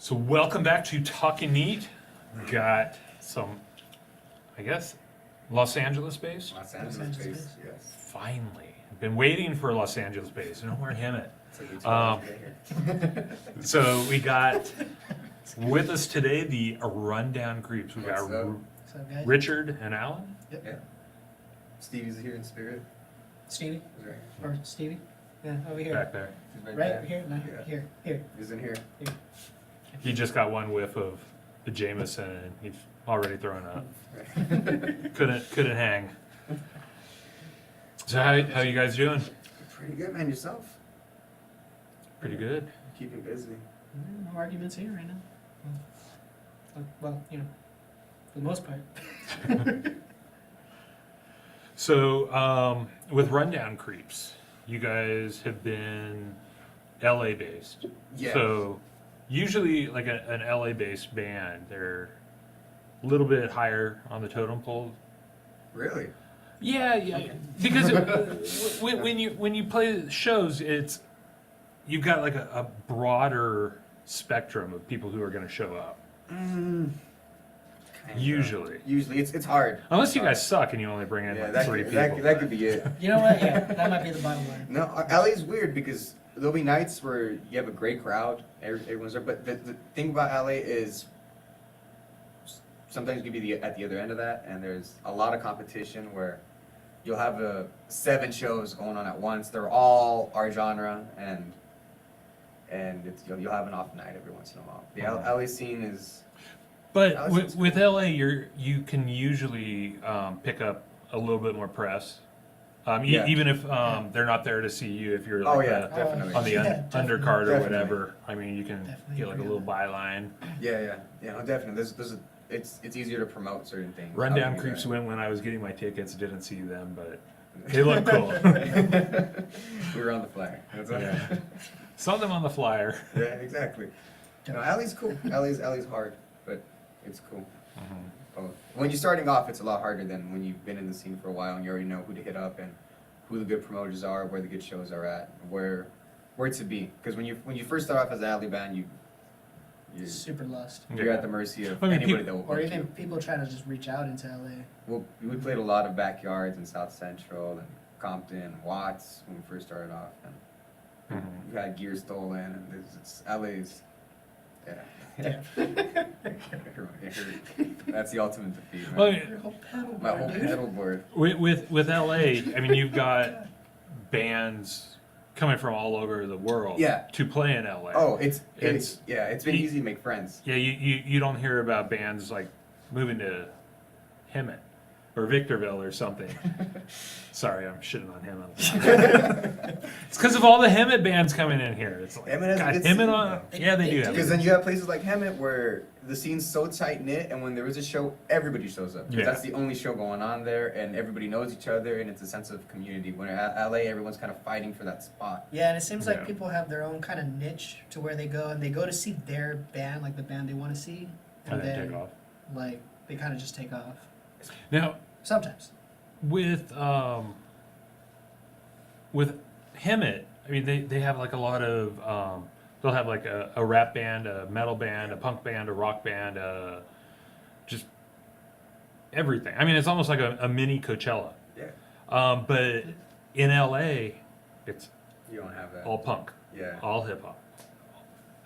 So welcome back to Talking Neat. Got some, I guess, Los Angeles based. Los Angeles based, yes. Finally, I've been waiting for Los Angeles based. No more Hemet. It's like you told us to get here. So we got with us today the rundown Kreeps. We got What's up? What's up, guys? Richard and Alan. Yeah. Stevie's here in spirit. Stevie? He's right. Or Stevie? Yeah, over here. Back there. He's Right there. here? No, Yeah. here. He's in here. He just got one whiff of the Jameson and he's already throwing up. Right. Couldn't hang. So how you guys doing? Pretty good, man. Yourself? Pretty good. Keeping busy. No arguments here right now. Well, you know, for the most part. So with rundown Kreeps, you guys have been LA based. Yeah. So usually like an LA based band, they're a little bit higher on the totem pole. Really? Yeah. Because when you play shows, you've got like a broader spectrum of people who are going to show up. Kinda. Usually. Usually. It's hard. Unless It's you hard. guys suck and you only bring in Yeah, like three people. that could be it. You know what? Yeah, that might be the bottom line. No, LA's weird because there'll be nights where you have a great crowd, everyone's there, but the thing about LA is sometimes you can be at the other end of that, and there's a lot of competition where you'll have 7 shows going on at once. They're all our genre, and it's, you'll have an off night every once in a while. The LA scene is. But with LA, you can usually pick up a little bit more press, Yeah. even if they're not there to see you. If you're like Definitely. on the Yeah, undercard or definitely. whatever, I mean, you can Definitely get like a agree little on that. byline. Yeah, no, definitely. It's easier to promote certain things. Rundown I'll give you Kreeps that. went when I was getting my tickets. Didn't see them, but they look cool. We were on the flag. That's right. Yeah. Saw them on the flyer. Yeah, exactly. No, LA's cool. LA's hard, but it's cool. Both. When you're starting off, it's a lot harder than when you've been in the scene for a while and you already know who to hit up and who the good promoters are, where the good shows are at, where to be. Because when you first start off as an alley band, you're Super lost. at the mercy of I mean, anybody people- that will Or book even you. people trying to just reach out into LA. Well, we played a lot of backyards in South Central and Compton, Watts when we first started off, and we had gear stolen, and LA's. Yeah. That's the ultimate defeat, man. Well, Your whole pedal My bar, whole dude. pedal board. with LA, I mean, you've got bands coming from all over the world Yeah. to play in LA. Oh, it's It's- been easy to make friends. Yeah, you don't hear about bands like moving to Hemet or Victorville or something. Sorry, I'm shitting on Hemet. It's because of all the Hemet bands coming in here. It's like, Hemet has a God, good Hemet scene, on. though. Yeah, they do. have Because a then good you have places like Hemet where the scene's so tight knit, and when there is a show, everybody shows up. 'Cause Yeah. That's the only show going on there, and everybody knows each other, and it's a sense of community. When at LA, everyone's kind of fighting for that spot. Yeah, and it seems like Yeah. people have their own kind of niche to where they go and they go to see their band, like the band they want to see, And then take off. like they kind of just take off. Now, Sometimes. with Hemet, I mean, they have like a lot of they'll have like a rap band, a metal band, a punk band, a rock band, just everything. I mean, it's almost like a mini Coachella. Yeah, But in LA, it's you don't have that. all punk, Yeah, all hip hop.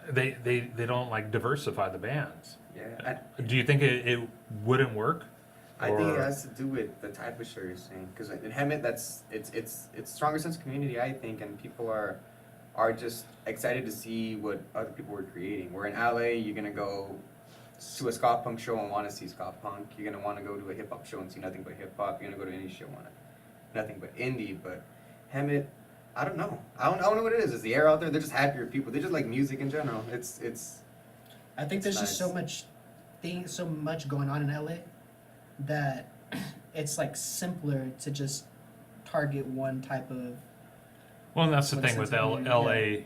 They don't like diversify the bands. yeah. Do you think it wouldn't work? I think it Or- has to do with the type of show you're saying. Because in Hemet, it's stronger sense of community, I think, and people are just excited to see what other people were creating. Where in LA, you're gonna go to a ska punk show and want to see ska punk. You're gonna want to go to a hip hop show and see nothing but hip hop. You're gonna go to any show and want nothing but indie. But Hemet, I don't know. I don't know what it is. Is the air out there? They're just happier people. They just like music in general. It's I think there's just nice. so much going on in LA that it's like simpler to just target one type of. Well, and that's the What a thing with sense of community, LA.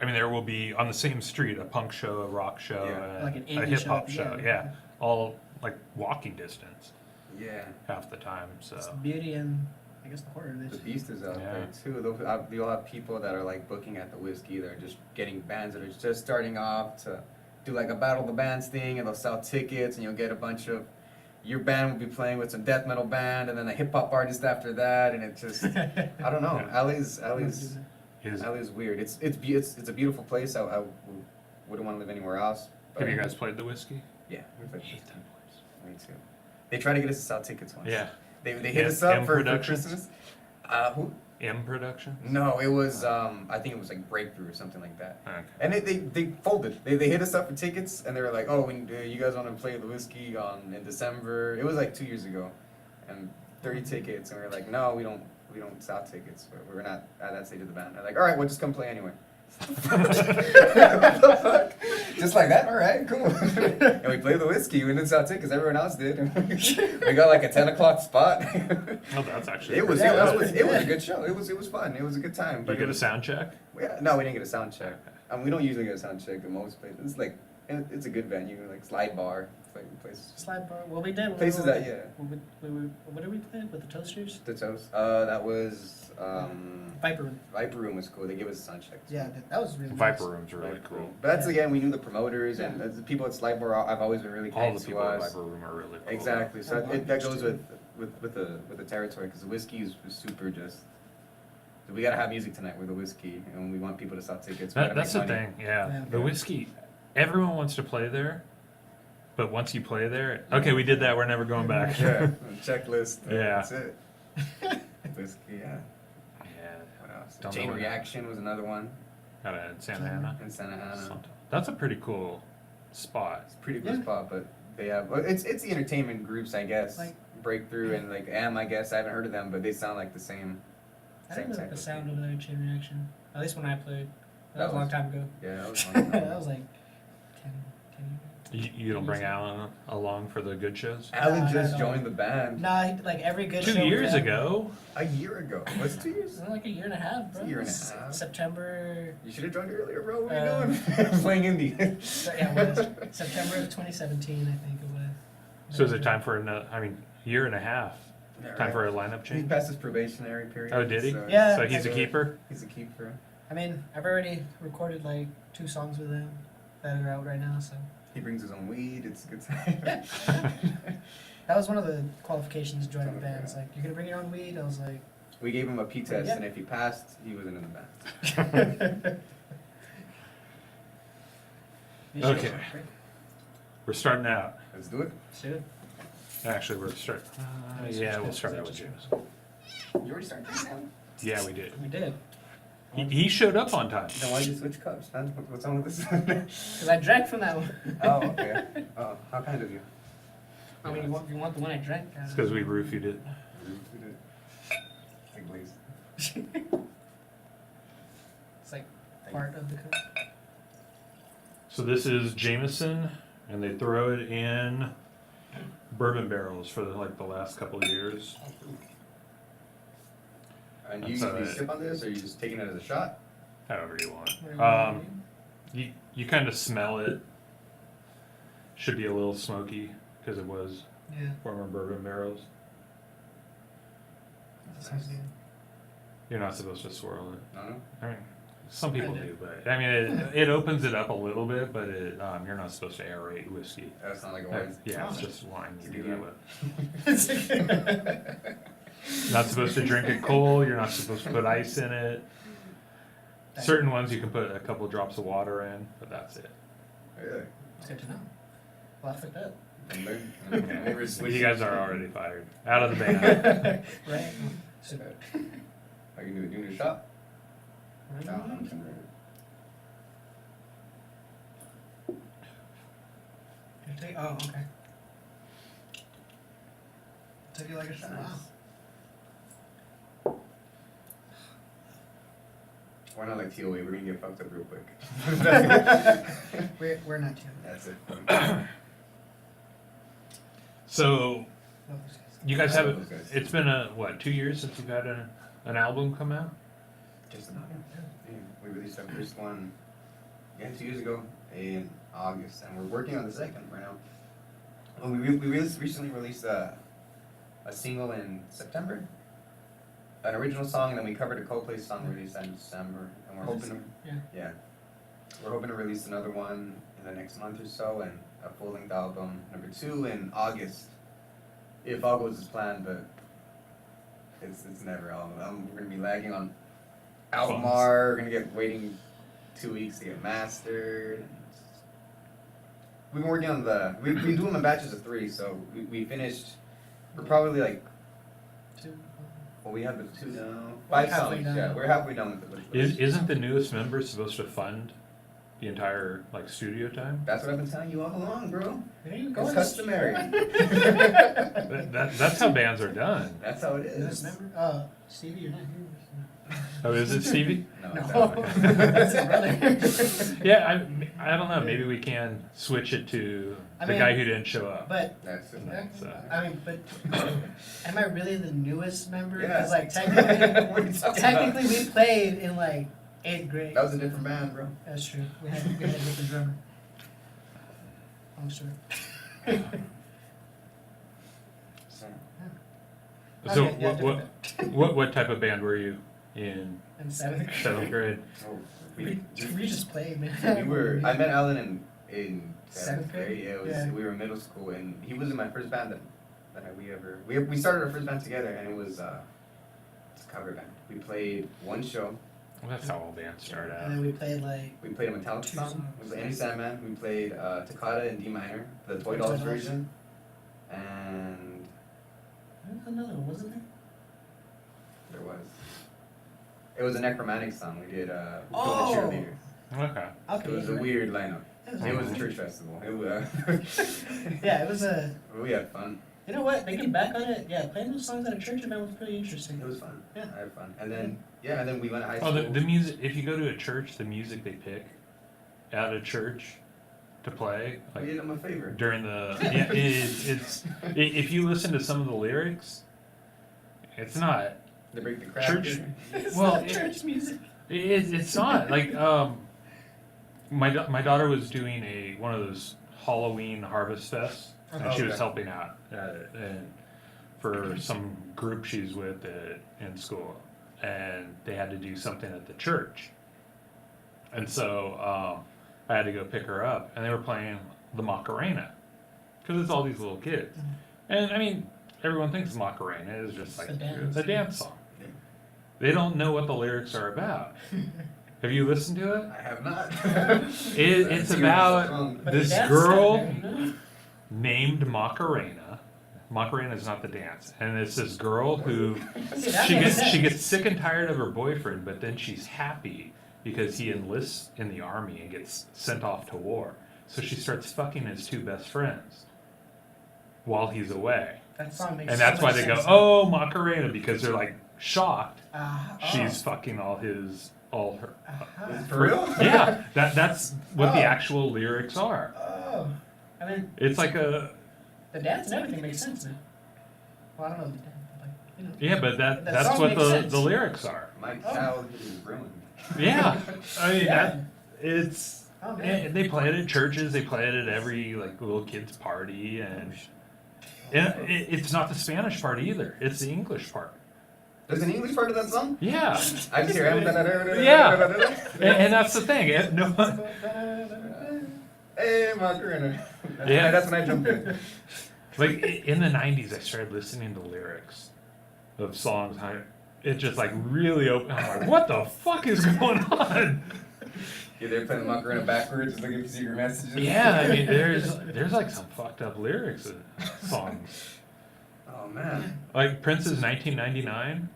I mean, there will be on the same street a punk show, a rock show, Yeah. Like an a indie hip hop show, show. yeah. Yeah, all like walking distance yeah. half the time. So It's the beauty and I guess the horror of The it. beast is out Yeah. there too. You'll have people that are like booking at the whiskey. They're just getting bands that are just starting off to do like a battle of the bands thing, and they'll sell tickets, and you'll get a bunch of. Your band will be playing with some death metal band, and then a hip hop artist after that, and it just. I don't know. Yeah. LA's Is, LA's weird. It's a beautiful place. I wouldn't want to live anywhere else. But have you guys played the whiskey? Yeah, we I played. hate that place. Me too. They tried to get us to sell tickets once. Yeah. They hit M- us up M for Productions? Christmas. Who? M Production? No, it was I think it was like Breakthrough or something like that. Okay. And they folded. They hit us up for tickets, and they were like, "Oh, you guys want to play the whiskey in December?" It was like 2 years ago, and 30 tickets, and we were like, "No, we don't sell tickets. We're not at that stage of the band." They're like, "All right, we'll just come play anyway." What the fuck? Just like that? All right, cool. And we played the whiskey. We didn't sell tickets. Everyone else did. We got like a 10 o'clock spot. Oh, that's actually. It was pretty it good. was it was a good show. It was fun. It was a good time. You But get it a was, sound check? no, we didn't get a sound check. We don't usually get a sound check at most places. It's like it's a good venue, like Slide Bar. It's like places. Slide bar. Well, we did. Places we were- that What did we play with the Toasters? The toast. That was Viper Room. Viper Room was cool. They gave us a sound check. Yeah, that was really Viper nice. Room's really cool. But that's Yeah. again, we knew the promoters and the people at Slide Bar. I've always been really All kind the to people at us. Viper Room are really cool. Exactly. So I love that those goes too. with the territory because the whiskey is super just. We gotta have music tonight with the whiskey, and we want people to sell tickets. We gotta That's make the money. thing, yeah. Yeah. The whiskey, everyone wants to play there, but once you play there, okay, we did that, we're never going back. Yeah, checklist. Yeah. That's it. Whiskey, yeah. Yeah, What else? Don't Chain know what- Reaction was another one got it in Santa Ana. in Santa Ana. That's a pretty cool spot. It's a pretty good Yeah. spot, but they have well, it's the entertainment groups, I guess. Like- Breakthrough and like I guess I haven't heard of them, but they sound like the same. I didn't know type the of sound thing. of the Chain Reaction. At least when I played. That That was a long was- time ago. Yeah, that was I was like, can You don't bring Alan along for the good shows? Alan No, just no. joined the band Nah, like every good 2 show. we years have- ago? a year ago. Was it 2 years? Like a year and a half, bro. A year and a It's half. September. You should have joined earlier, bro. What are Uh, you doing? Playing indie. Yeah, it was September of 2017, I think it was. So is it time for another, year and a half? Yeah, Time right. for a lineup He change? passed his probationary period. Oh, did he? So, Yeah. So he's a keeper? He's a keeper. I mean, I've already recorded like 2 songs with him that are out right now, so. He brings his own weed. It's a good time. That was one of the qualifications to join the Oh, band. It's yeah. like, you're gonna bring your own weed? I was like, We gave him a P test, Yeah. and if he passed, he wasn't in the band. you should- Okay. We're starting out. Let's do it. Should. Actually, we're starting. Yeah, we'll start out with Jameson. You already started drinking now? Yeah, we did. We did. He showed up on time. Then why did you switch cups, man? What's wrong with this? Because I drank from that one. Oh, okay. Oh, how kind of you. I mean, you want the one I drank? It's because we roofied it. Like Blaze. It's like part of the cup. So this is Jameson, and they throw it in bourbon barrels for the last couple of years. And you That's alright. sip on this, or you just taking it as a shot? However you want. What do you want to do? You kind of smell it. Should be a little smoky because it was Yeah. former bourbon barrels. That sounds good. You're not supposed to swirl it. No. I mean, some people I do. do, but I mean, it opens it up a little bit, but you're not supposed to aerate whiskey. That's not like a wine. Yeah, it's just wine. You do It's that with. Not supposed to drink it cold. You're not supposed to put ice in it. Certain ones you can put a couple drops of water in, but that's it. Really? It's good to know. Well, I fucked up. You guys are already fired. Out of the band. Right? So, Are you doing a shot? No, I'm just gonna- oh, okay. Take it like a shot. Wow. Why not like TOA? We're gonna get fucked up real quick. We're not too. That's it. So Love those guys. you guys I have love those guys. it's been 2 years since you've had an album come out? Just about. Yeah. We released our first one, 2 years ago in August, and we're working on the second right now. Well, we recently released a single in September, an original song, and then we covered a Coldplay song released in December, and we're hoping to, Yeah. yeah, we're hoping to release another one in the next month or so, and a full-length album number 2 in August, if all goes as planned. But it's never all. We're gonna be lagging on album Funds. art. We're gonna get waiting 2 weeks to get mastered. We've been working on we do them in batches of 3, so we finished. We're probably like, well, we have the 2 now. 5 halfway songs. done. Yeah, we're halfway done with it. Isn't the newest member supposed to fund the entire like studio time? That's what I've been telling you all along, bro. There you go. It's customary. That's how bands are done. That's how it Newest is. member? Stevie, you're not here. Oh, is it Stevie? No, No. exactly. That's his brother. Yeah, I don't know. Maybe we can switch it to I the mean, guy who didn't show up. But That's it. So, I mean, but am I really the newest member? Yeah. Because like What are you talking technically we played in like 8th grade. That was a different band, bro. That's true. We had a different drummer. I'm sure. So, so Okay, yeah, what type of band were you in In 7th grade. 7th grade? oh, We just played, man. I met Alan in 7th 7th grade? grade. Yeah, it was, Yeah. we were in middle school, and he was in my first band we started our first band together, and it was it's a cover band. We played one show. Well, that's how all bands start And out. then we played like We played a Metallica 2 song. songs. It was Any Sandman. We played Toccata in D minor, the Toy Toy Dolls Dolls. version, and there was another one, wasn't there? there was. It was a necromantic song. We did we Oh. killed the cheerleader. Okay. Okay. It was a weird lineup. It It was a church festival. It was, Yeah, it was a. we had fun. You know what? Thinking back on it, yeah, playing those songs at a church event was pretty interesting. It was fun. Yeah. I had fun. And then and then we went to high Oh, school. the music. If you go to a church, the music they pick at a church to play, we like did them a favor. during the if you listen to some of the lyrics, it's not. They break the crowd. Church- It's Well, not church music. It's not like my daughter was doing one of those Halloween harvest fests, and she was Okay. helping out and for some group she's with in school, and they had to do something at the church, and so I had to go pick her up, and they were playing the Macarena because it's all these little kids, and I mean everyone thinks Macarena is just like It's a a dance. dance song. Yeah. They don't know what the lyrics are about. Have you listened to it? I have not. It's about But this the dance girl stuff, you know? named Macarena. Macarena is not the dance, and it's this girl who See, that she makes gets sense. sick and tired of her boyfriend, but then she's happy because he enlists in the army and gets sent off to war. So she starts fucking his 2 best friends while he's away, That song makes and so that's why much they go, sense. "Oh, Macarena," because they're like shocked Oh. she's fucking all her. Uh-huh. For real? Yeah, that's what the Oh. actual lyrics are. Oh. I mean, It's like the dance and everything makes sense now. Well, I don't know the dance, but like, you know. yeah, but That that's song what makes the sense. lyrics are. My Oh. childhood is ruined. Yeah, I mean Yeah. it's Oh, man. and they play it at churches. They play it at every like little kids party, and it's not the Spanish part either. It's the English part. There's an English part of that song? Yeah, I just hear Yeah. and that's the thing. No one, Hey, Macarena. Yeah. That's when I jumped in. like in the '90s, I started listening to lyrics of songs. It just like really opened. I'm like, what the fuck is going on? Yeah, they're playing Macarena backwards, just looking for secret messages. Yeah, I mean, there's like some fucked up lyrics in songs. Oh man. Like Prince's 1999.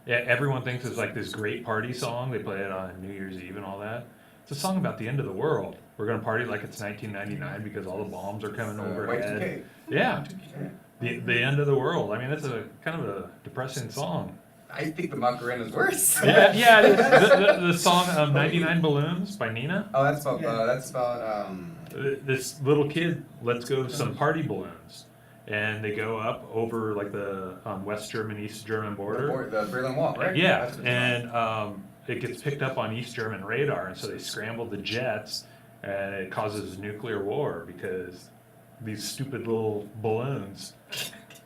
Yeah, everyone thinks it's like this great party song. They play it on New Year's Eve and all that. It's a song about the end of the world. We're gonna party like it's 1999 because all the bombs are coming overhead. Y2K. Yeah, Yeah. the end of the world. I mean, it's a kind of a depressing song. I think the Macarena's worse. Yeah, it is. The song 99 Balloons by Nina. Oh, that's about This little kid lets go some party balloons, and they go up over like the West German East German border. the Berlin Wall, right? Yeah, That's what it's and it gets picked up on East German radar, and so they scramble the jets, and it causes nuclear war because these stupid little balloons.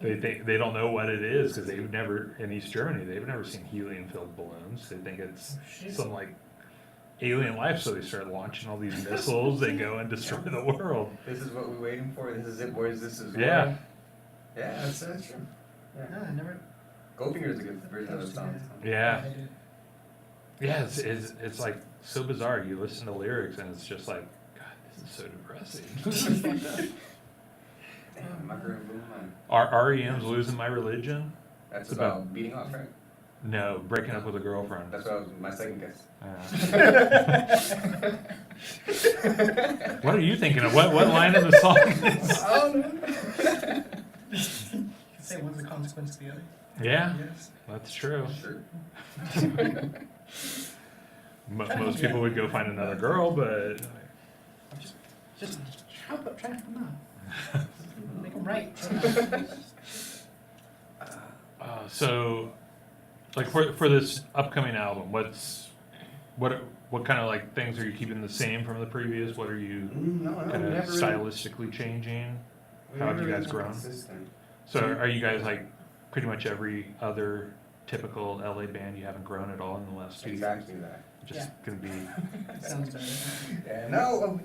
They don't know what it is because they've never in East Germany they've never seen helium-filled balloons. They think it's some like alien life, so they start launching all these missiles. They go and destroy the world. This is what we're waiting for. This is it, boys. This is Yeah. war. Yeah, that's true. No, Yeah. I never. Goldfinger is a good version of the song. Yeah. I do. Yeah, it's like so bizarre. You listen to lyrics and it's just like, God, this is so depressing. Damn, my girl blew my mind. REM's Losing My Religion? That's It's about about- beating off, right? No, breaking up with a girlfriend. That's what I was, my second guess. What are you thinking of? What line of the song is? Oh, no. You can say one's a consequence of the other. Yeah, Yes. that's true. Sure. Most people would go find another girl, but Just try to come out. Make them right. so, like for this upcoming album, what kind of like things are you keeping the same from the previous? What are you No, kind of never really. stylistically changing? We How have never you really guys been grown? consistent. So are you guys like pretty much every other typical LA band? You haven't grown at all in the last 2 years? Exactly that. Just gonna be Sounds better. Yeah, no,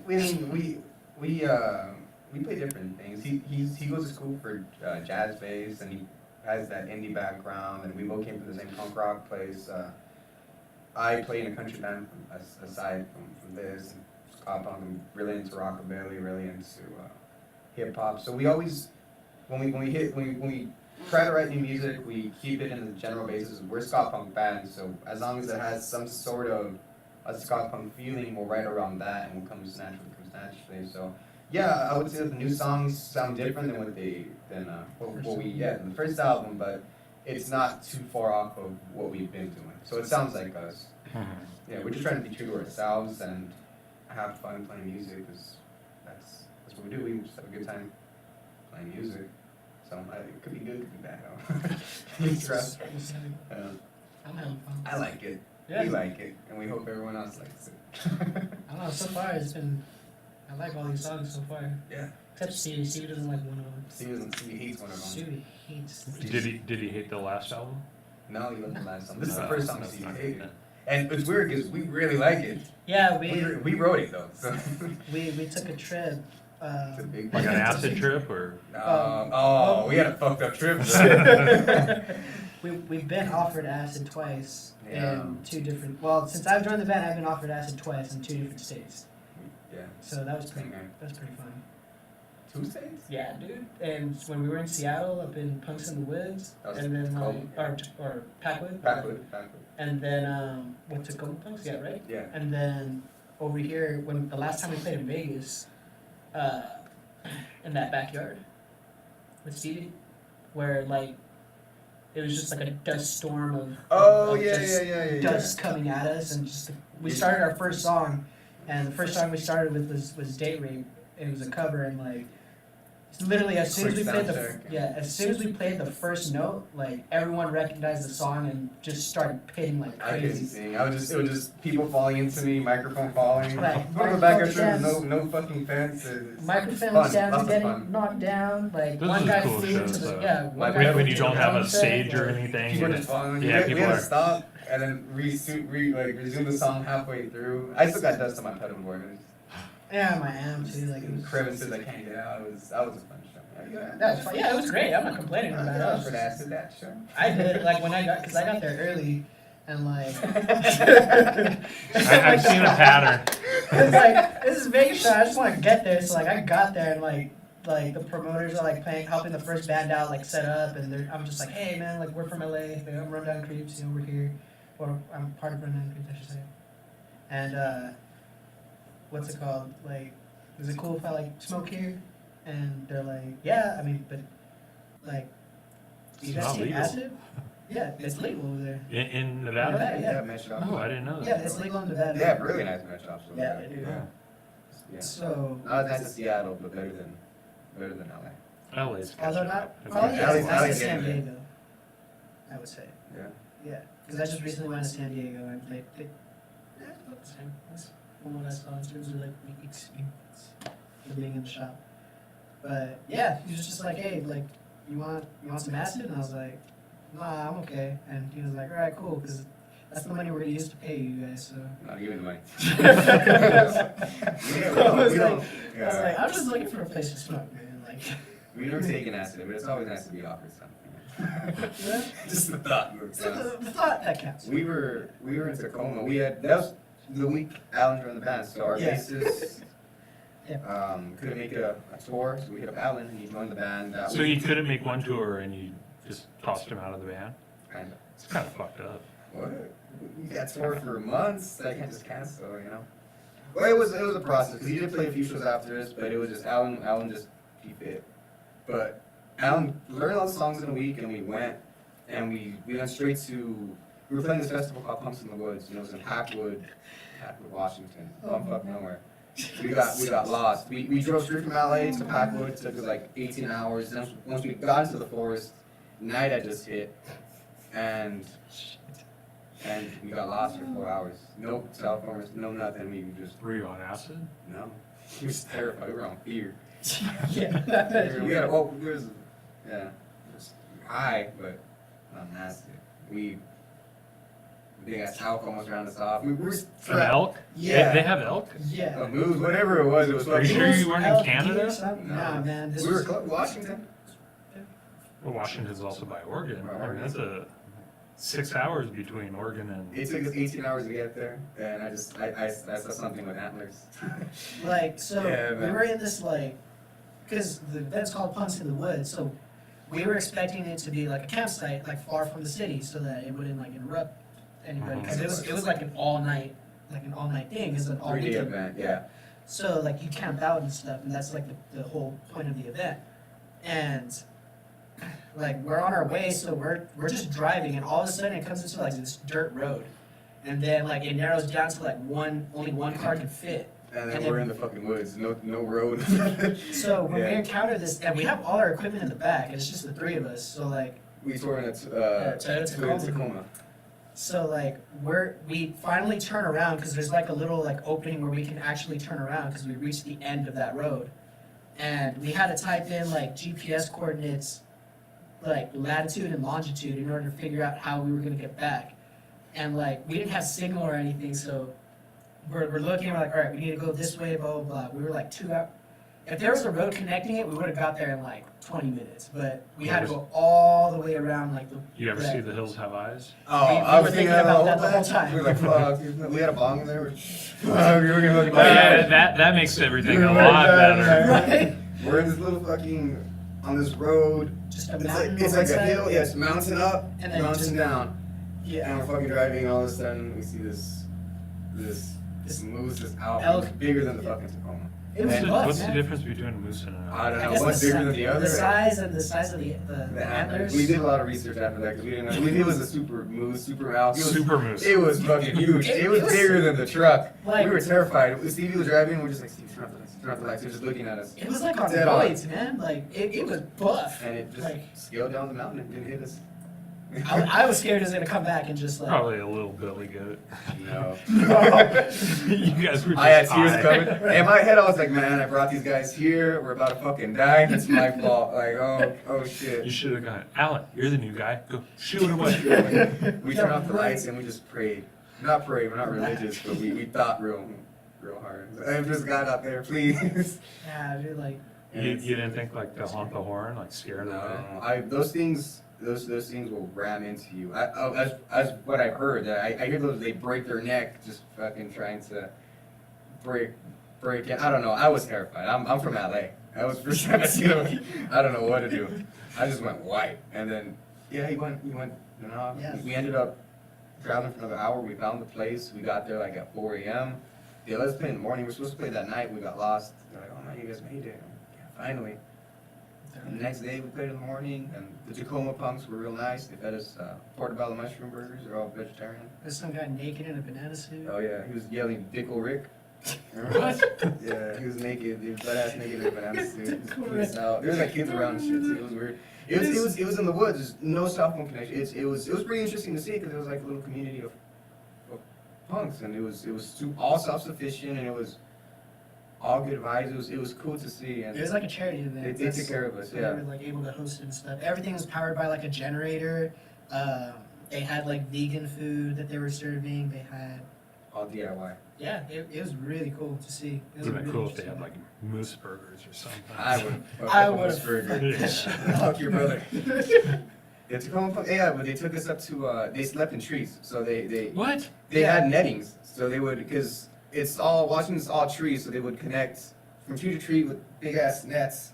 we play different things. He goes to school for jazz bass, and he has that indie background, and we both came from the same punk rock place. I play in a country band aside from this. Pop punk. I'm really into rockabilly, really into hip hop. So we always, when we try to write new music, we keep it in the general basis. We're a ska punk band, so as long as it has some sort of a ska punk feeling, we'll write around that, and what comes naturally. So yeah, I would say that the new songs sound different than the first album, but it's not too far off of what we've been doing. So it sounds like us. Yeah, we're just trying to be true to ourselves and have fun playing music, because that's what we do. We just have a good time playing music. So it could be good, could be bad. It's rough. I'm having fun. I like it. Yeah. We like it, and we hope everyone else likes it. I don't know, so far it's been, I like all these songs so far. Yeah. Except Stevie. Stevie doesn't like one of them. Stevie hates one of them. Stevie hates. Did he hate the last album? No, he loved the last song. This is the No, first song that's Stevie not hated. good. And it's weird because we really like it. Yeah, We wrote it though. So. we took a trip. It's a big Like an acid trip or? we had a fucked up trip. We've been offered acid twice Yeah. in two different. Well, since I've joined the band, I've been offered acid twice in two different states. Yeah. So that was pretty. Okay. That's pretty fun. 2 states? Yeah, dude. And when we were in Seattle, up in Punks in the Woods, That was and then Tacoma. or Packwood. Backwood. And then what Tacoma Punks? Yeah, right. Yeah. And then over here, when the last time we played in Vegas, in that backyard with Stevie, where like it was just like a dust storm of Yeah. dust coming at us, and just we started our first song, and the first song we started with was Date Rape. It was a cover, and like literally as soon as we played as soon as we played the first note, like everyone recognized the song and just started pitting like I couldn't crazy. sing. It was just people falling into me, microphone falling. Like, Go to the backyard trip, microphone no fucking fence. It's Microphone fun, stands lots of getting fun. knocked down. Like Those one are guy cool flew shows, into the though. one guy When flew you into don't the have a drum set, stage or like- anything. People and just falling. yeah, we people had to are. stop and then resume the song halfway through. I still got dust on my pedal board. Yeah, my amp too. Like it was. Crevices I can't get out. That was a fun show. That was fun. Yeah, it was great. I'm not complaining about it. I was For that show. I did like when because I got there early, and like I've seen a pattern. it's like this is Vegas show. I just want to get there. So like I got there and like the promoters are like helping the first band out like set up, and I'm just like, hey man, like we're from LA. Like, I'm Rundown Kreeps, we're here, or I'm part of Rundown Kreeps, I should say. And what's it called? Like, is it cool if I like smoke here? And they're like, yeah. I mean, but like, you It's guys not take legal. acid? Yeah, it's legal over there. In Nevada? Yeah. mesh shops. Oh, I didn't know Yeah, that. it's legal in Nevada. They have really nice mesh shops. over Yeah, there. they do. Yeah. So, Not as nice as Seattle, but better than LA. LA's although not, It's probably okay. yeah, LA's it's nice as getting San there. Diego, I would say. Yeah. Yeah, because I just recently went to San Diego and they yeah, it's about the same. That's from what I saw in terms of like the experience of being in the shop. But yeah, he was just like, hey, like, you want some acid? And I was like, nah, I'm okay. And he was like, all right, cool, because That's the money we're gonna use to pay you guys. So. Not give me the money. I was we don't. like, I'm just looking for a place to smoke, man. Like, We never taken acid, but it's always nice to be offered something. yeah. Just the thought. So the thought that counts. We were in Tacoma. That was the week Alan joined the band. So our Yeah. bassist Yeah. couldn't make a tour, so we hit up Alan and he joined the band. That So week. you couldn't make one tour and you just tossed him out of the band? Kind of. It's kind of fucked up. What? We got toured for months. I can't just cancel, you know. Well, it was a process because he did play a few shows after us, but it was just Alan. Alan just he fit. But Alan learned all the songs in a week, and we went went straight to. We were playing this festival called Punks in the Woods, and it was in Packwood, Washington. Bumfuck nowhere. We got lost. We drove straight from LA to Packwood. It took us like 18 hours. Then once we got into the forest, night had just hit, and we got lost for 4 hours. No cell phones, no nothing. We just Were you on acid? no. We were just terrified. We were on fear. Yeah. We had just high, but not nasty. Big ass elk almost round us off. We were An trapped. elk? Yeah. They have elk? Yeah. A moose, whatever it was Are you sure you weren't in Elk Canada? deer, something? Nah, man. This We were was, Washington. Well, Washington's also by Oregon. By I mean, Oregon. that's 6 hours between Oregon and. It took us 18 hours to get there, and I saw something with antlers. like, so Yeah, we man. were in this, like, because the event's called Punks in the Woods, so we were expecting it to be like a campsite, like far from the city, so that it wouldn't like interrupt anybody. Because it was like an all night thing, it's an all 3-day weekend. event, yeah. So like you camp out and stuff, and that's like the whole point of the event. And like we're on our way, so we're just driving, and all of a sudden it comes into like this dirt road, and then like it narrows down to like only one car can fit. And then And we're then- in the fucking woods, no road. So when we Yeah. encounter this, and we have all our equipment in the back, and it's just the three of us. So like, We toured in a Toyota Tacoma. Tacoma. so like we finally turn around because there's like a little like opening where we can actually turn around because we reached the end of that road, and we had to type in like GPS coordinates, like latitude and longitude in order to figure out how we were gonna get back, and like we didn't have signal or anything, so we're looking, we're like, all right, we need to go this way, blah blah blah. We were like 2 hours. If there was a road connecting it, we would have got there in like 20 minutes, but we had to go all the way around like the. You ever see The Hills Have Eyes? Oh, We I were was thinking thinking about about that the whole time. We were like, fuck, we had a bong in there. We were gonna look Oh, yeah, that makes everything a lot better. Right? We're in this little fucking, on this road. Just a It's mountain. like, it's on like one a side. hill, yeah, it's mountain up, And then mountain just- down. Yeah. And we're fucking driving, and all of a sudden we see this moose, this elk, Elk. bigger than the fucking Tacoma. It was And nuts, What's the man. difference between a moose and an I elk? don't I know, guess one's the bigger si- than the other. The size and the size of the antlers. We did a lot of research after that because we didn't know. We knew it was a super moose, super elk. It was, Super moose. It was fucking huge. It was bigger than the truck. Like- We were terrified. Stevie was driving, we're just like, Steve, turn off the lights, turn off the lights. He was just looking at us. It was like on Dead on. roids, man. Like it was buff. And it just Like scaled down the mountain and didn't hit us. I was scared it was gonna come back and just like. Probably a little billy goat. No. You guys were just I had tears high. coming. In my head, I was like, man, I brought these guys here. We're about to fucking die. It's my fault. Like, oh You shit. should have gone, Alan, you're the new guy. Go shoot it away. We turned off the lights and we just prayed. Not prayed, we're not religious, but we thought real hard. I just got out there, please. Yeah, dude. Like You didn't think like to honk the horn, like scare them away? No, those things will ram into you. As what I've heard, I hear those, they break their neck just fucking trying to break in. I don't know. I was terrified. I'm from LA. I was first time I see them. I don't know what to do. I just went white, and then he went. Yeah. We ended up traveling for another hour. We found the place. We got there like at 4 a.m. They let us play in the morning. We were supposed to play that night. We got lost. They're like, oh man, you guys made it. Yeah, finally. And the next day we played in the morning, and the Tacoma punks were real nice. They fed us portobello mushroom burgers. They're all vegetarian. there's some guy naked in a banana suit. Oh yeah, he was yelling Dickle Rick. What? Yeah, he was naked. He was butt ass naked in a banana suit. Just Dickle peace out. There was like kids around and shit. So it was weird. It was in the woods. There's no cell phone connection. It was pretty interesting to see because it was like a little community of punks, and it was all self sufficient, and it was all good vibes. It was cool to see, and It was like a charity event. they took care of us. We Yeah. were like able to host it and stuff. Everything was powered by like a generator. They had like vegan food that they were serving. They had, All DIY. yeah, it was really cool to see. It It was would have been really cool if they had interesting. like moose burgers or something. I would have. Yeah. Fuck your brother. They took home, yeah, but they took us up to, they slept in trees, so they What? Yeah. had nettings, so they would, because it's all, Washington's all trees, so they would connect from tree to tree with big ass nets,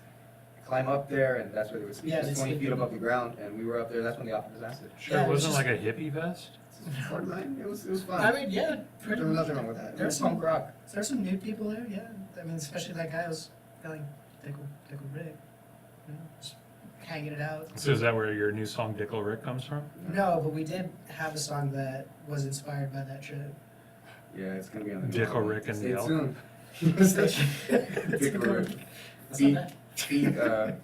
climb up there, and that's where they would sleep, Yeah, just they 20 sleep feet in- above the ground, and we were up there, that's when they offered us acid. Sure, Yeah, it it was wasn't just- like a hippie fest? Borderline, it was fun. I mean, yeah, pretty There was much. nothing wrong with that. It There's was some punk rock. There's some new people there, yeah. I mean, especially that guy was feeling Dickle Rick. You know, just hanging it out. So is that where your new song Dickle Rick comes from? No, but we did have a song that was inspired by that trip. Yeah, it's gonna be on the new Dickle album. Rick and Stay the Elk. tuned. Dickle Rick. That's Feet, not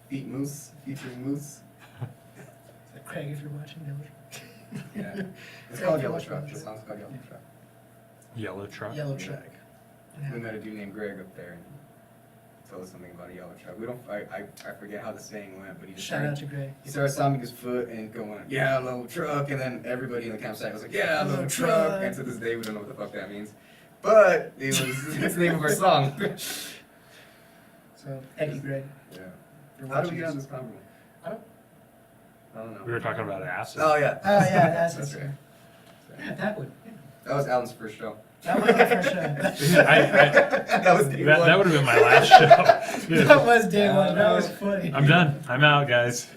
feet moose, featuring moose. bad. Craig, if you're watching, never. Yeah. It's called Yellow Truck. The song's called Yellow Truck. Yellow truck? Yellow truck. We Yeah. met a dude named Greg up there and he told us something about a yellow truck. We don't, I forget how the saying went, but he just Shout out started, to Greg. he started stomping his foot and going, yellow truck, and then everybody in the campsite was like, yellow Yellow truck, truck. and to this day we don't know what the fuck that means. But it was, it's the name of our song. So, thank you, Greg. Yeah. For How did watching we get on this. this convo? I don't know. We were talking about acid. Oh yeah. Oh, yeah, that's That's right. Yeah, that would. That was Alan's first show. That was my first show. That was day one. That would have been my last show. That was day one. That was funny. I'm done. I'm out, guys.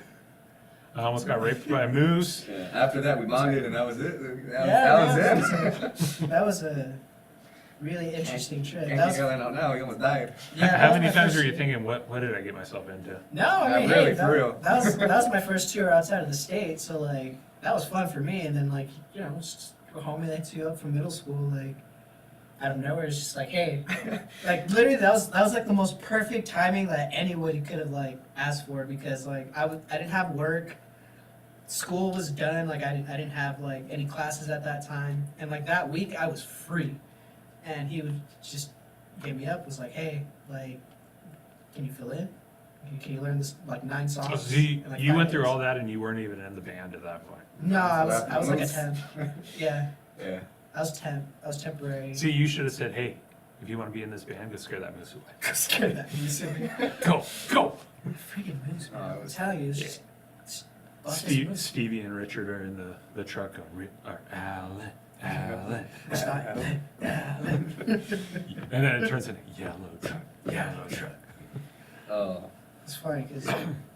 I almost got raped by a moose. Yeah. After that, we bonded, and that was it. Yeah, Alan's in. That was a really interesting trip. Can't That keep was, Alan out now. He almost died. yeah, that How was many my times first- were you thinking, what did I get myself into? No, I mean, really, hey, for real. that was my first tour outside of the state, so like that was fun for me. And then like you know, just a homie that two up from middle school, like out of nowhere, it's just like, hey, like literally that was like the most perfect timing that anybody could have like asked for because like I didn't have work, school was done, like I didn't have like any classes at that time, and like that week I was free, and he would just hit me up, was like, hey, like, can you fill in? Can you learn this like 9 songs? So you in, like, you 5 went through days? all that and you weren't even in the band at that point. No, I was like a Months. temp. Yeah, Yeah. I was temp. I was temporary. See, you should have said, hey, if you want to be in this band, go scare that moose away. Scared that moose at me. Go, go. Freaking moose, man. Oh, it I'm was- telling you, it's Yeah. just it's busting moose. Stevie and Richard are in the truck going, or Alan, Alan. It's not- And then it turns into yellow truck, yellow truck. Oh. It's funny because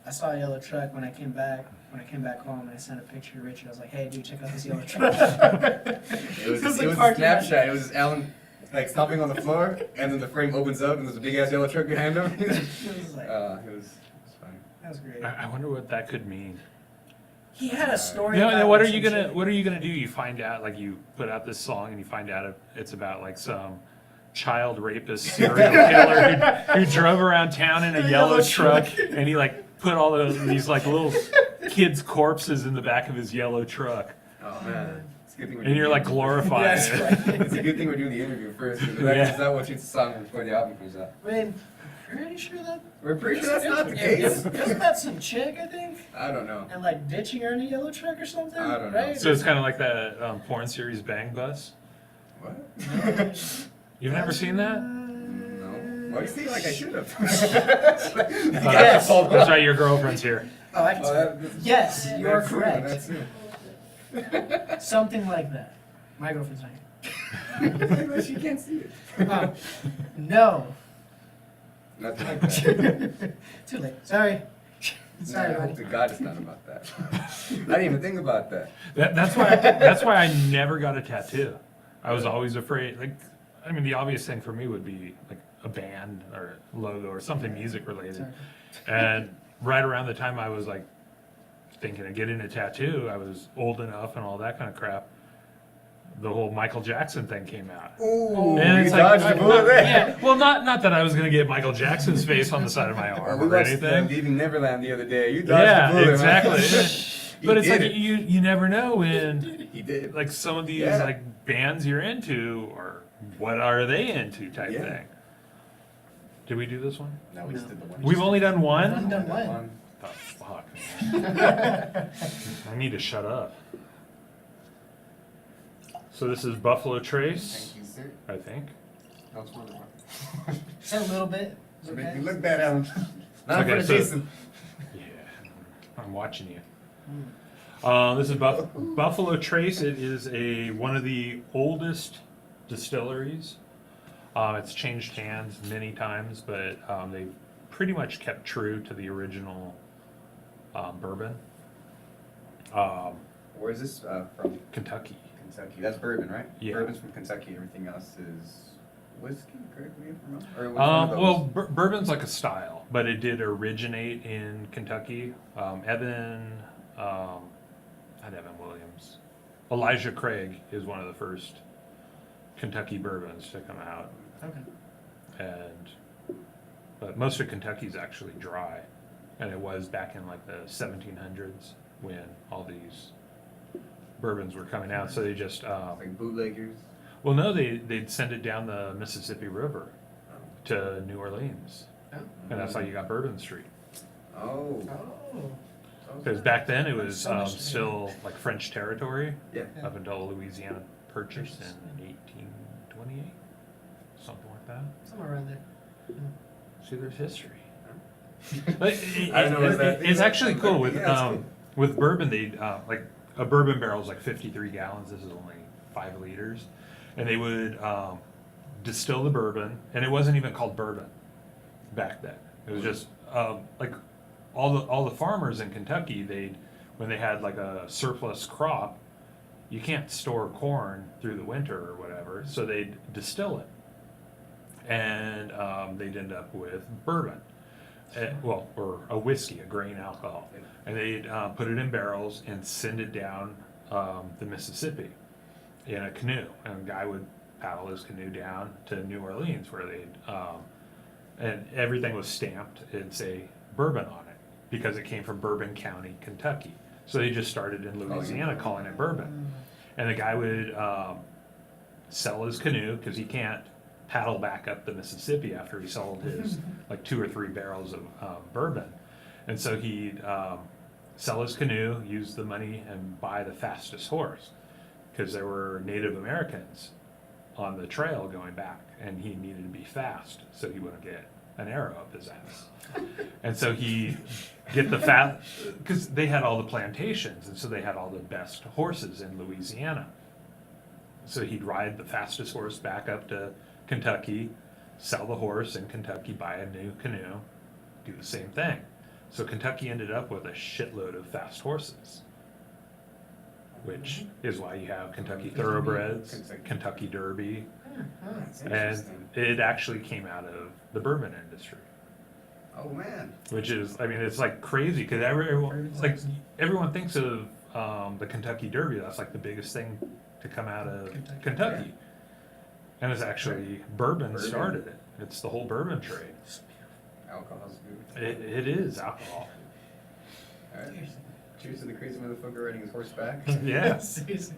I saw a yellow truck when I came back. When I came back home, and I sent a picture to Richard. I was like, "Hey, dude, check out this yellow truck." It was like a parking snapshot. It was just Alan like stomping on the floor, and then the frame opens up, and there's a big ass yellow truck behind him. It was like, It was funny. that was great. I wonder what that could mean. He had a story. Yeah, about and what are some you gonna shit. what are you gonna do? You find out like you put out this song and you find out it's about like some child rapist serial killer who drove around town in a A yellow yellow truck truck. and he like put all these like little kids' corpses in the back of his yellow truck. Oh man, it's a good thing we're And you're doing like the- glorifying That's it. right. It's a good thing we're doing the interview first, because Yeah. that's not what shoots the song before the album comes out. I mean, pretty sure that. We're pretty sure that's not the Yeah, case. Wasn't that some chick, I think? I don't know. And like ditching her in a yellow truck or something? I don't know. Right? So it's kind of like that porn series Bang Bus. What? You've never seen that? No. Why do you say like I should have? Oh, Yes. that's right, your girlfriend's here. Oh, I can see it. Yes, you are correct. That's it. Something like that. My girlfriend's not here. She can't see it. Oh, no. Nothing like that. Too late. Sorry. Sorry, I hope buddy. to God it's not about that. I didn't even think about that. That's why I never got a tattoo. I was always afraid. Like, I mean, the obvious thing for me would be like a band or a logo or something music related. Sorry. And right around the time I was like thinking of getting a tattoo, I was old enough and all that kind of crap. The whole Michael Jackson thing came out. Ooh, And you it's dodged the bullet there. yeah, well, not that I was gonna get Michael Jackson's face on the side of my arm We or watched anything. Leaving Neverland the other day. You dodged Yeah, the bullet, exactly. Man. But He it's did like it. you never know when He did. like some of these Yeah. like bands you're into or what are they into type Yeah. thing. Did we do this one? No, we just did the one. We've only done One one. done one. Oh fuck! Man. I need to shut up. So this is Buffalo Trace, Thank you, sir. I think. No, it's more than one. Just a little bit. It's So make okay. me look bad, Alan. Not Okay, for so- Jason. Yeah, I'm watching you. Mm. This is Buffalo Trace. It is one of the oldest distilleries. It's changed hands many times, but they've pretty much kept true to the original bourbon. Where is this from? Kentucky. Kentucky. That's bourbon, right? Yeah. Bourbon's from Kentucky. Everything else is whiskey, correct me if I'm wrong? Or which one of those? Well, bourbon's like a style, but it did originate in Kentucky. Not Evan Williams. Elijah Craig is one of the first Kentucky bourbons to come out. Okay. But most of Kentucky's actually dry, and it was back in like the 1700s when all these bourbons were coming out. So they just Like bootleggers. well, no, they'd send it down the Mississippi River to New Orleans, and that's how you got Bourbon Street. Oh. Oh. Because back then it was So much to do. still like French territory Yeah. Yeah. up until Louisiana purchased in 1828, something like that. Somewhere around there. See, there's history. I don't know what that It's is. actually cool with Yeah, it's cool. with bourbon. They like a bourbon barrel is like 53 gallons. This is only 5 liters, and they would distill the bourbon, and it wasn't even called bourbon back then. It was just like all the farmers in Kentucky. When they had like a surplus crop, you can't store corn through the winter or whatever, so they'd distill it, and they'd end up with bourbon. Or a whiskey, a grain alcohol, and they'd put it in barrels and send it down the Mississippi in a canoe, and a guy would paddle his canoe down to New Orleans where and everything was stamped. It'd say bourbon on it because it came from Bourbon County, Kentucky. So they just started in Louisiana calling it bourbon, and the guy would sell his canoe because he can't paddle back up the Mississippi after he sold his like 2 or 3 barrels of bourbon, and so he'd sell his canoe, use the money, and buy the fastest horse because there were Native Americans on the trail going back, and he needed to be fast so he wouldn't get an arrow up his ass. And so he'd get the fat because they had all the plantations, and so they had all the best horses in Louisiana. So he'd ride the fastest horse back up to Kentucky, sell the horse in Kentucky, buy a new canoe, do the same thing. So Kentucky ended up with a shitload of fast horses, which is why you have Kentucky Thoroughbreds, Kentucky Derby, That's and interesting. it actually came out of the bourbon industry, Oh man. which is, I mean, it's like crazy because everyone thinks of the Kentucky Derby. That's like the biggest thing to come out of Kentucky. And it's actually bourbon started it. It's the whole bourbon trade. Alcohol's good. It is alcohol. All right. Cheers to the crazy motherfucker riding his horseback. Yeah. Seriously.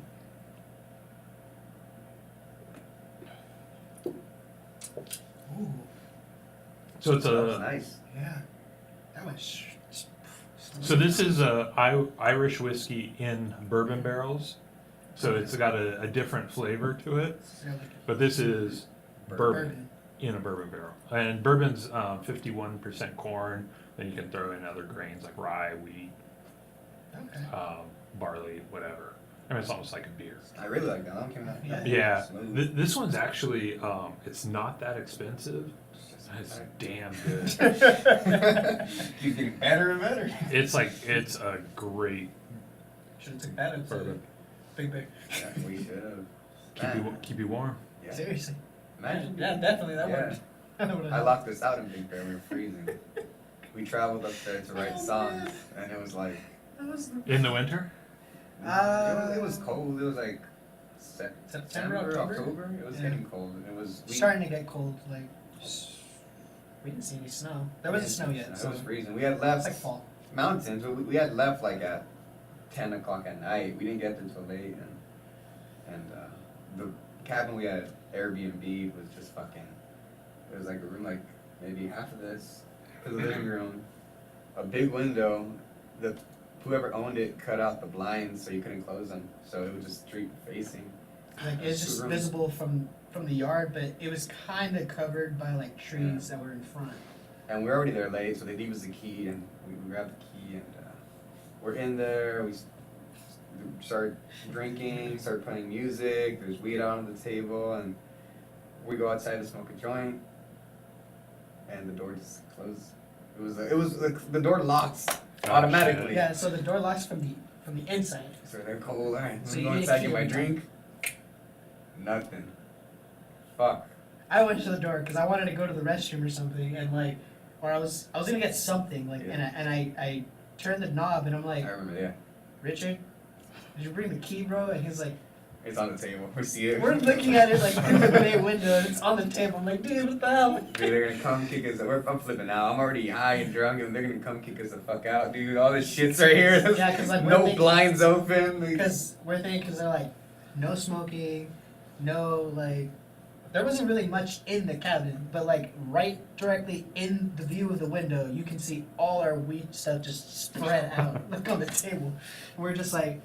Ooh. So it's That was a. nice. Yeah. That was. So this is a Irish whiskey in bourbon barrels. So it's got a different flavor to it. But this is bourbon in a bourbon barrel. And bourbon's 51% corn. Then you can throw in other grains like rye, wheat, Okay. barley, whatever. I mean, it's almost like a beer. I really like that. That one came out. Yeah. Yeah, Smooth. this one's actually, it's not that expensive. It's damn good. Keep getting better and better. It's a great Should have took that up to bourbon. Big Bear. Yeah, we should have. Keep you warm. Yeah. Seriously. Imagine. Yeah, definitely. That Yeah. worked. I locked this out in Big Bear. We were freezing. We traveled up there to write songs, and it was like In the winter? it was cold. It was like September, October. October? It was Yeah. getting cold, and it was Starting to get cold. Like we didn't see any snow. There wasn't snow yet. It So was freezing. We had it's left like fall. mountains. We had left like at 10 o'clock at night. We didn't get there until late, and the cabin we had at Airbnb was just fucking. It was like a room like maybe half of this, for the living room, a big window. Whoever owned it cut out the blinds so you couldn't close them, so it was just street facing. Like it's That's just true. visible from the yard, but it was kind of covered by like trees that were in front. And we're already there late, so they leave us the key, and we grab the key, and we're in there. We start drinking, start playing music. There's weed out on the table, and we go outside to smoke a joint, and the door just closed. It was the door locks automatically. Yeah, so the door locks from the inside. So they're cold. All right, So I'm you going need a inside key get my every time. drink. Nothing. Fuck. I went to the door because I wanted to go to the restroom or something, and like, or I was gonna get something like, Yeah. and I turned the knob, and I'm like, I remember, yeah. Richard, did you bring the key, bro? And he's like, It's on the table. We see it. we're looking at it like through the bay window, and it's on the table. I'm like, dude, what the hell? Dude, they're gonna come kick us. I'm flipping out. I'm already high and drunk, and they're gonna come kick us the fuck out, dude. All this shit's right here. Yeah, 'cause, like, we're no thinking- blinds open. Because they're like, no smoking, no like, there wasn't really much in the cabin, but like right directly in the view of the window, you can see all our weed stuff just spread out like on the table. We're just like,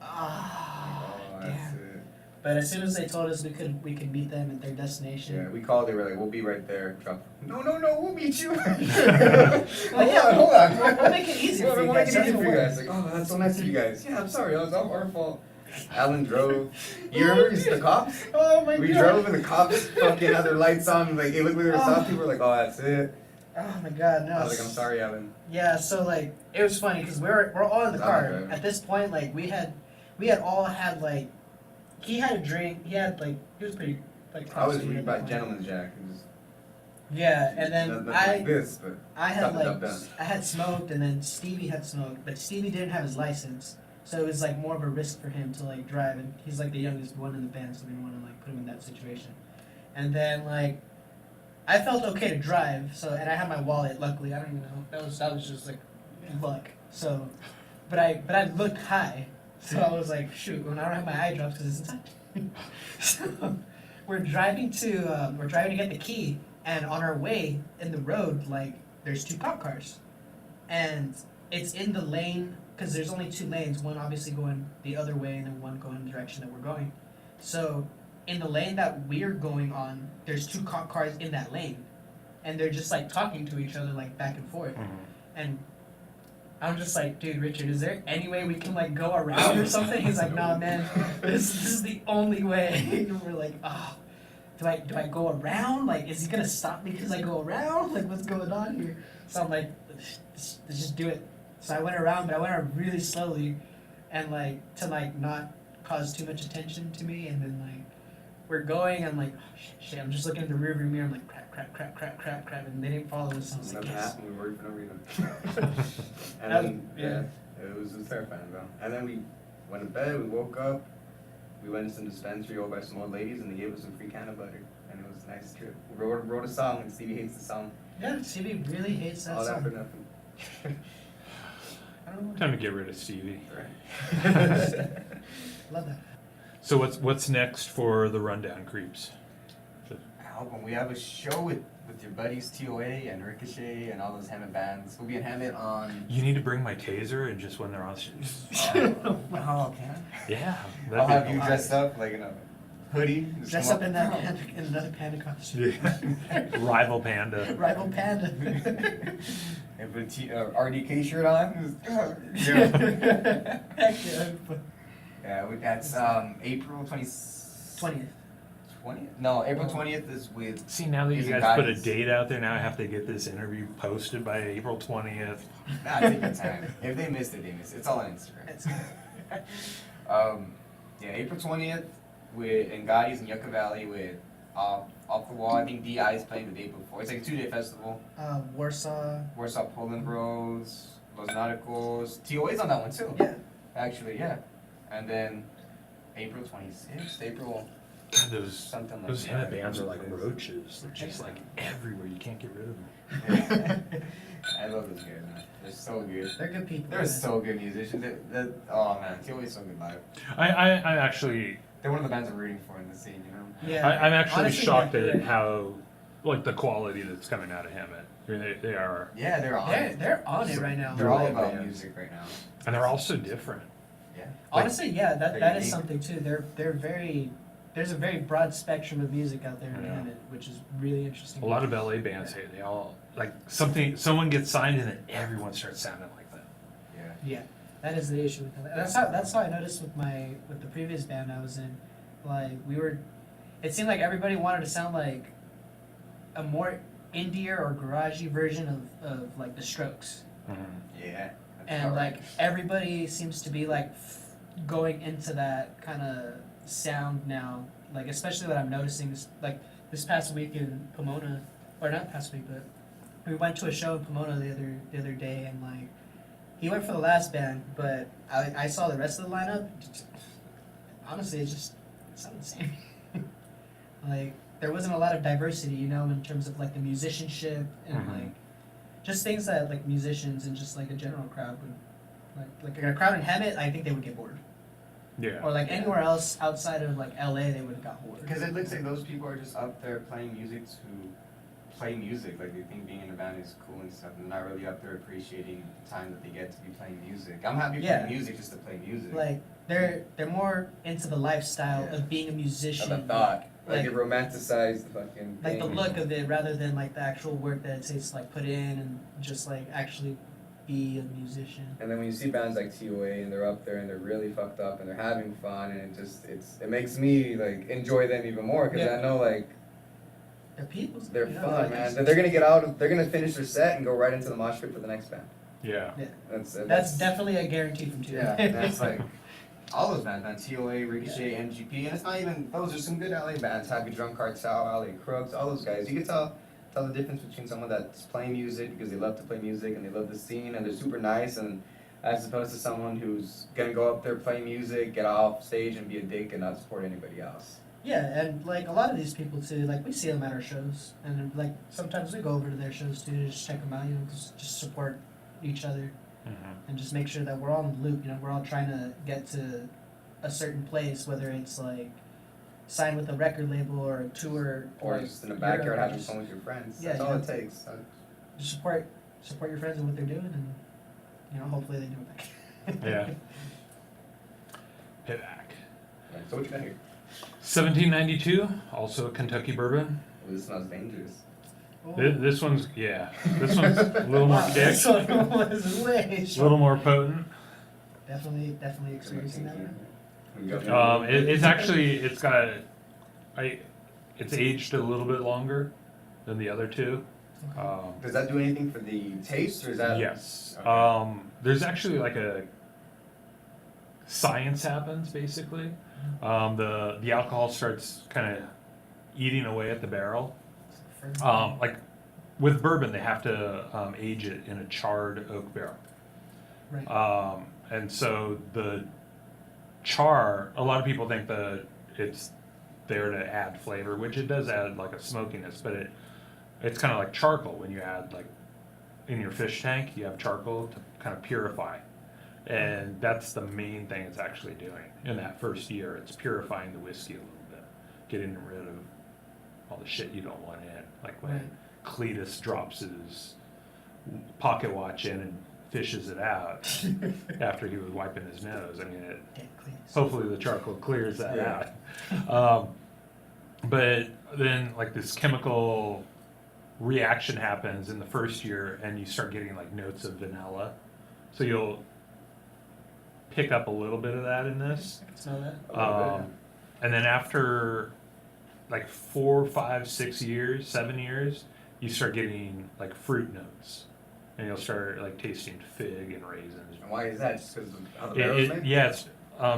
Oh, that's damn. it. But as soon as they told us we could meet them at their destination. Yeah, we called. They were like, "We'll be right there." Drop. No, we'll meet you. Well, yeah, hold on. We'll make it easier for you We'll guys. make it easier Don't for you worry. guys. Like, oh, that's so nice of you guys. Yeah, I'm sorry. It was all our fault. Alan drove. You remember the cops? Oh my We god. drove and the cops fucking had their lights on. Like, it looked like they were stopped. People were like, "Oh, that's it." Oh my god, no. I was like, "I'm sorry, Alan." Yeah, so like it was funny because we're all in the Oh, car okay. at this point. Like we had all had like he had a drink. He had like he was pretty like. I was intoxicated reading at about that point. Gentleman's Jack. It was Yeah, and then nothing I like this, but I had Stop it, like stop that. I had smoked, and then Stevie had smoked, but Stevie didn't have his license, so it was like more of a risk for him to like drive, and he's like the youngest one in the band, so we didn't want to like put him in that situation. And then like I felt okay to drive, so and I had my wallet. Luckily, I don't even know that was just like luck. So, but I looked high, so I was like, shoot, when I don't have my eye drops because it's inside. So we're driving to get the key, and on our way in the road, like there's two cop cars, and it's in the lane because there's only two lanes. One obviously going the other way, and then one going the direction that we're going. So in the lane that we're going on, there's two cop cars in that lane, and they're just like talking to each other like back and forth. And I'm just like, dude, Richard, is there any way we can like go around or something? He's like, nah, man, this is the only way. And we're like, oh, do I go around? Like, is he gonna stop me because I go around? Like, what's going on here? So I'm like, let's just do it. So I went around, but I went around really slowly, and like to like not cause too much attention to me. And then like we're going, I'm like, oh, shit. I'm just looking at the rearview mirror. I'm like, crap, and they didn't follow us. So I was like, nothing yes. happened. We worked for no reason. And then it was terrifying, bro. And then we went to bed. We woke up. We went to some dispensary over by some old ladies, and they gave us some free can of butter, and it was a nice trip. We wrote a song, and Stevie hates the song. Yeah, Stevie really hates that All that song. for nothing. I don't know. Time to get rid of Stevie. Love that. So what's next for the Rundown Creeps? Album. We have a show with your buddies TOA and Ricochet and all those Hemet bands. We'll be in Hemet on. You need to bring my taser, and just when they're on, Oh, okay. yeah. I'll that'd be have you cool. dressed up like in a hoodie. Just Dress come up in that panda, in another panda costume. Yeah. Rival panda. Rival panda. And put a RDK shirt on. Heck yeah. Yeah, that's April 20th. 20th? No, April 20th is with. See, now that you Is it guys put a guys? date out there, now I have to get this interview posted by April 20th. Nah, take your time. If they missed it, they missed it. It's all on Instagram. Yeah, April 20th with Ngati's in Yucca Valley with Off the Wall. I think DI is playing the day before. It's like a 2-day festival. Warsaw. Warsaw Poland Bros, Los Nauticos. TOA's on that one too. Yeah. Actually, yeah. And then April 26th, April God, those something like those that. Hemet bands are like roaches. They're just like everywhere. You can't get rid of them. I love those guys, man. They're so good. They're good people. They're man. so good musicians. Oh man, TOA's so good live. I actually They're one of the bands I'm rooting for in the scene, you know? Yeah. I'm actually Honestly, shocked like, at how like the quality that's coming out of Hemet. I mean, they are, Yeah, they're on it. They're on it right now. They're all Live about bands. music right now. and they're all so different. Yeah. Honestly, yeah, that they're that is unique. something too. They're very there's a very broad spectrum of music out there in Yeah. Hemet, which is really interesting. A lot of LA bands, they all like someone gets signed and then everyone starts sounding like that. Yeah. Yeah, that is the issue with LA. That's how I noticed with the previous band I was in. Like it seemed like everybody wanted to sound like a more indie or garagey version of like the Strokes. Yeah. That's And all right. like everybody seems to be like going into that kind of sound now, like especially that I'm noticing like this past week in Pomona, or not past week, but we went to a show in Pomona the other day, and like he went for the last band, but I saw the rest of the lineup. Honestly, it sounded the same. Like there wasn't a lot of diversity, you know, in terms of like the musicianship and Mhm. like just things that like musicians and just like a general crowd would like a crowd in Hemet, I think they would get bored. Yeah. Or like anywhere else outside of like LA, they would have got bored. Because it looks like those people are just up there playing music to play music. Like they think being in a band is cool and stuff, and they're not really up there appreciating the time that they get to be playing music. I'm happy Yeah. playing music just to play music. Like they're more into the lifestyle Yeah. of being a musician. Of the thought. Like, Like- it romanticized the fucking Like the thing. look of it rather than like the actual work that it takes to like put in and just like actually be a musician. And then when you see bands like TOA and they're up there and they're really fucked up and they're having fun and it makes me like enjoy them even more because Yeah. I know like They're people. they're you know, fun, like, man. it's- They're gonna get out. They're gonna finish their set and go right into the mosh pit for the next band. Yeah. That's definitely a guarantee from two. Yeah, that's like all those bands, man. TOA, Ricochet, MGP, and it's not even those are some good LA bands. Happy Drum Cartel, LA Crooks, all those guys. You can tell the difference between someone that's playing music because they love to play music and they love the scene and they're super nice, and as opposed to someone who's gonna go up there, play music, get off stage and be a dick and not support anybody else. Yeah, and like a lot of these people too, like we see them at our shows, and like sometimes we go over to their shows too to just check them out, you know, just support each other. Mhm. And just make sure that we're all in the loop, you know, we're all trying to get to a certain place, whether it's like sign with a record label or a tour Or just in the Europe, backyard or having just fun with your friends. Yeah, That's all yeah. it takes. just support your friends and what they're doing, and you know, hopefully they do it back. Yeah. Payback. So what you got here? 1792, also a Kentucky bourbon. Well, this smells dangerous. This one's This one's a little more Wow, kick, this one was way a short. little more potent. Definitely experiencing that. It's actually it's aged a little bit longer than the other two. Does that do anything for the taste, or is that? Yes. Okay. There's actually like a science happens basically. The alcohol starts kind of eating away at the barrel. Like with bourbon, they have to age it in a charred oak barrel. Right. And so the char, a lot of people think that it's there to add flavor, which it does add like a smokiness, but it's kind of like charcoal when you add like in your fish tank, you have charcoal to kind of purify. And that's the main thing it's actually doing in that first year. It's purifying the whiskey a little bit, getting rid of all the shit you don't want in. Like when Right. Cletus drops his pocket watch in and fishes it out after he was wiping his nose. I mean, hopefully the charcoal clears that out. But then like this chemical reaction happens in the first year and you start getting like notes of vanilla. So you'll pick up a little bit of that in this. I can smell that. And then after like 4, 5, 6 years, 7 years, you start getting like fruit notes. And you'll start like tasting fig and raisins. And why is that? Just because of how the barrel's made? Yeah, it's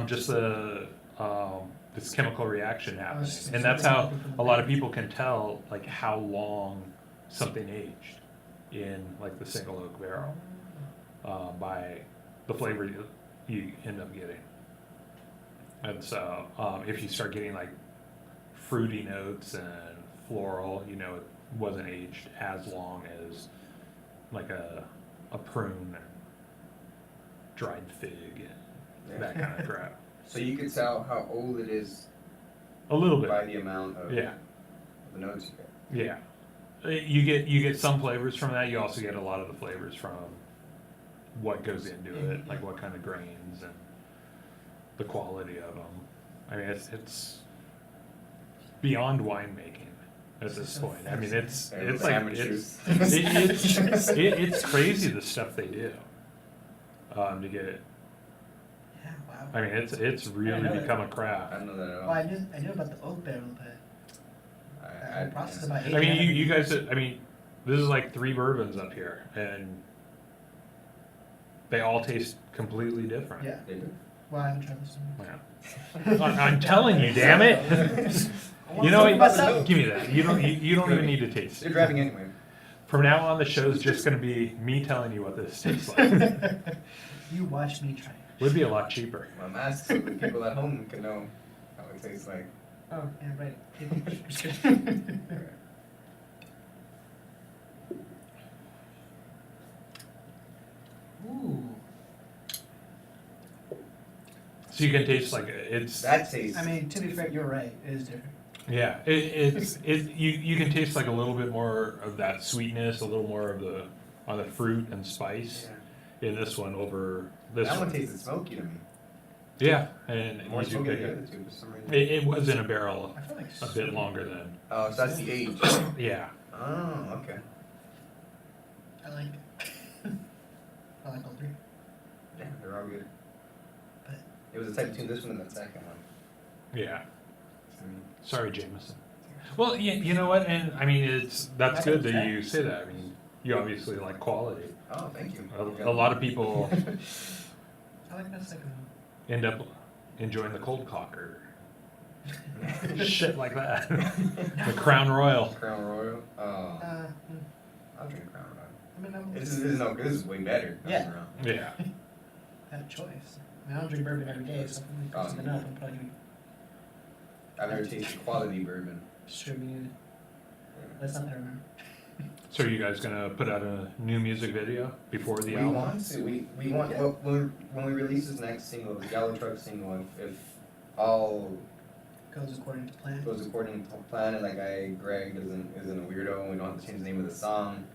just this chemical reaction happening. just And that's something how happened from the a lot of base. people can tell like how long something aged in like the single oak barrel by the flavor you end up getting. And so if you start getting like fruity notes and floral, you know, it wasn't aged as long as like a prune and dried fig and that kind of crap. So you could tell how old it is A little by bit. the amount of Yeah. the notes you get. Yeah. You get some flavors from that. You also get a lot of the flavors from what goes into it, like what kind of grains and the quality of them. I mean, it's beyond winemaking at this So point. I mean, it's Yeah, like sandwiches. it's crazy the stuff they do to get it. Yeah, wow. I mean, it's I really know that. become a I craft. don't know that at all. Well, I knew about the oak barrel, but the process about I mean, you guys. I mean, this is like 3 bourbons up here, and they all taste completely different. Yeah. They do. Well, I haven't tried this one. Yeah. I'm telling you, damn it. You know, what? Give me that. You don't even need to taste You're it. driving anyway. From now on, the show's just going to be me telling you what this tastes like. You watch me try. Would be a lot cheaper. Well, I'm asking so the people at home can know how it tastes like. Oh, yeah, right. Ooh. So you can taste like it's. That tastes. I mean, to be fair, you're right. It is different. Yeah, you can taste like a little bit more of that sweetness, a little more of the on the fruit and spice yeah. in this one over this That one one. tasted smoky to me. Yeah, and More you do smoky pick than the it. other two for some reason. It was in a barrel I feel like a bit longer than. Oh, so that's the age. Yeah. Oh, okay. I like it. I like all 3. Yeah, they're all good. But It was a type between this one and that second one. Yeah. I mean, Sorry, Jameson. Well, you know what, and I mean that's good that you say that. I mean, you obviously like quality. oh, thank you. A lot of people I like that second one. end up enjoying the cold cocker, shit like that. The Crown Royal. Crown Royal. Oh, Mm, I'll drink Crown Royal. I mean, I'm, This is no good. This is way better. Yeah. Yeah. I have a choice. I mean, I don't drink bourbon every day, so if I'm close enough, I'm probably going I've never tasted quality bourbon. to distribute it. That's not that I remember. So are you guys gonna put out a new music video before the We album? want to. We want. Well, when we release this next single, the Yellow Truck single, if all Goes according to plan. goes according to plan, and Greg isn't a weirdo, and we don't have to change the name of the song.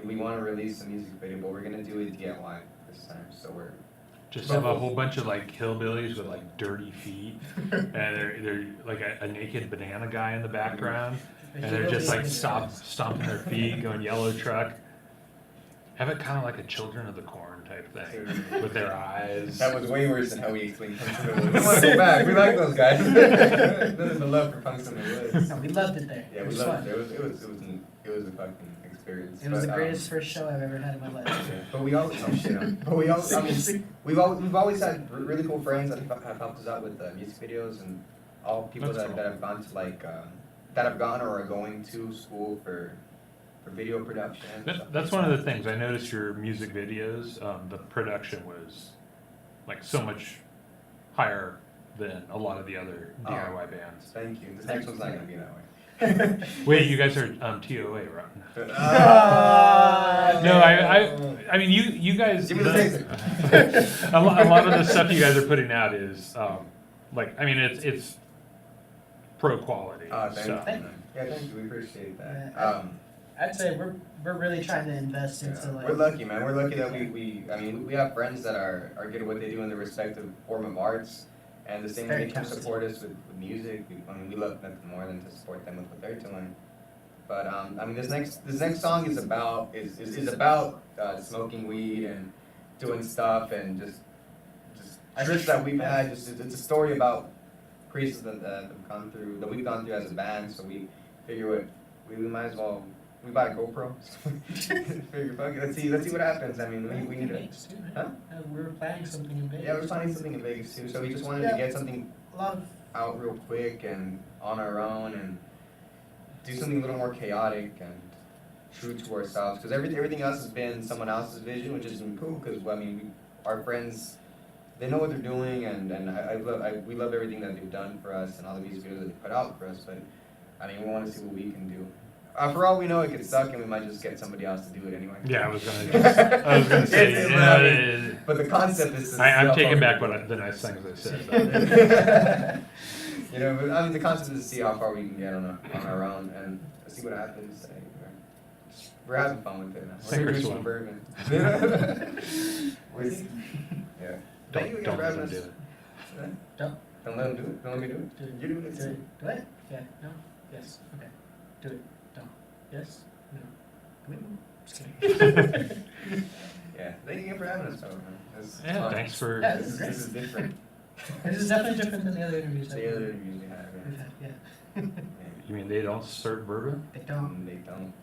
We want to release a music video, but we're gonna do it DIY this time. So we're Just have a whole bunch of like hillbillies with like dirty feet, and they're like a naked banana guy in the background, and they're just like stomping their feet, going yellow truck. Have it kind of like a Children of the Corn type thing with their eyes. That was way worse than how we explained Punks in the Woods. We want to go back. We like those guys. Nothing but love for Punks in the Woods. No, we loved it there. Yeah, it we was loved fun. it. It was a fucking experience. It was the But, greatest first show I've ever had in my life. Yeah, but we always, oh shit, but we always, I mean, we've always had really cool friends that have helped us out with music videos, and all people That's that, cool. that have gone to that have gone or are going to school for video production. That's one of the things I noticed. Your music videos, the production was like so much higher than a lot of the other DIY bands. Thank you. This next one's not gonna be that way. Wait, you guys are TOA, right? Ah, No, I mean you guys. Give me the taser. A lot of the stuff you guys are putting out is like I mean it's pro quality Thank stuff. you. Yeah, thank you. We appreciate that. Yeah, I'd say we're really trying to invest into Yeah, like. we're lucky, man. We're lucky that we have friends that are good at what they do in their respective form of arts, and the same way Very they come talented. support us with music. We love nothing more than to support them with what they're doing. But I mean, this next song is about smoking weed and doing stuff and just trips that we've had. It's a story about creases that we've gone through as a band. So we figure we might as well. We bought a GoPro. Figure, fuck it, let's see what happens. I mean, we need to. Vegas too, right? Huh? We were planning something in Vegas. Yeah, we're planning something in Vegas too. So we just wanted to get something A lot of out real quick and on our own and do something a little more chaotic and true to ourselves. Because everything else has been someone else's vision, which has been cool. Because our friends, they know what they're doing, and we love everything that they've done for us and all the music videos that they put out for us. But I mean, we want to see what we can do. For all we know, it could suck, and we might just get somebody else to do it anyway. Yeah, I was gonna say. But the concept is. I'm taking back the nice things I said. You know, but, I mean, the concept is to see how far we can get on our own and see what happens. We're having fun with it now. Sink or We're drinking swim. bourbon. Yeah. Thank you again Don't for let having them us. do Don't. Don't let him do it. Don't let me do it. Do it. You do it. Do it. Do it. Yeah. No. Yes. Okay. Do it. Don't. Yes. No. Commitment. Just kidding. Yeah. Thank you again for having us, though, man. This is Yeah, fun. thanks for. Yeah, This is different. This is definitely different than the other interviews that The other interviews we have. we've had. Yeah. You mean they don't serve bourbon? They don't. They don't.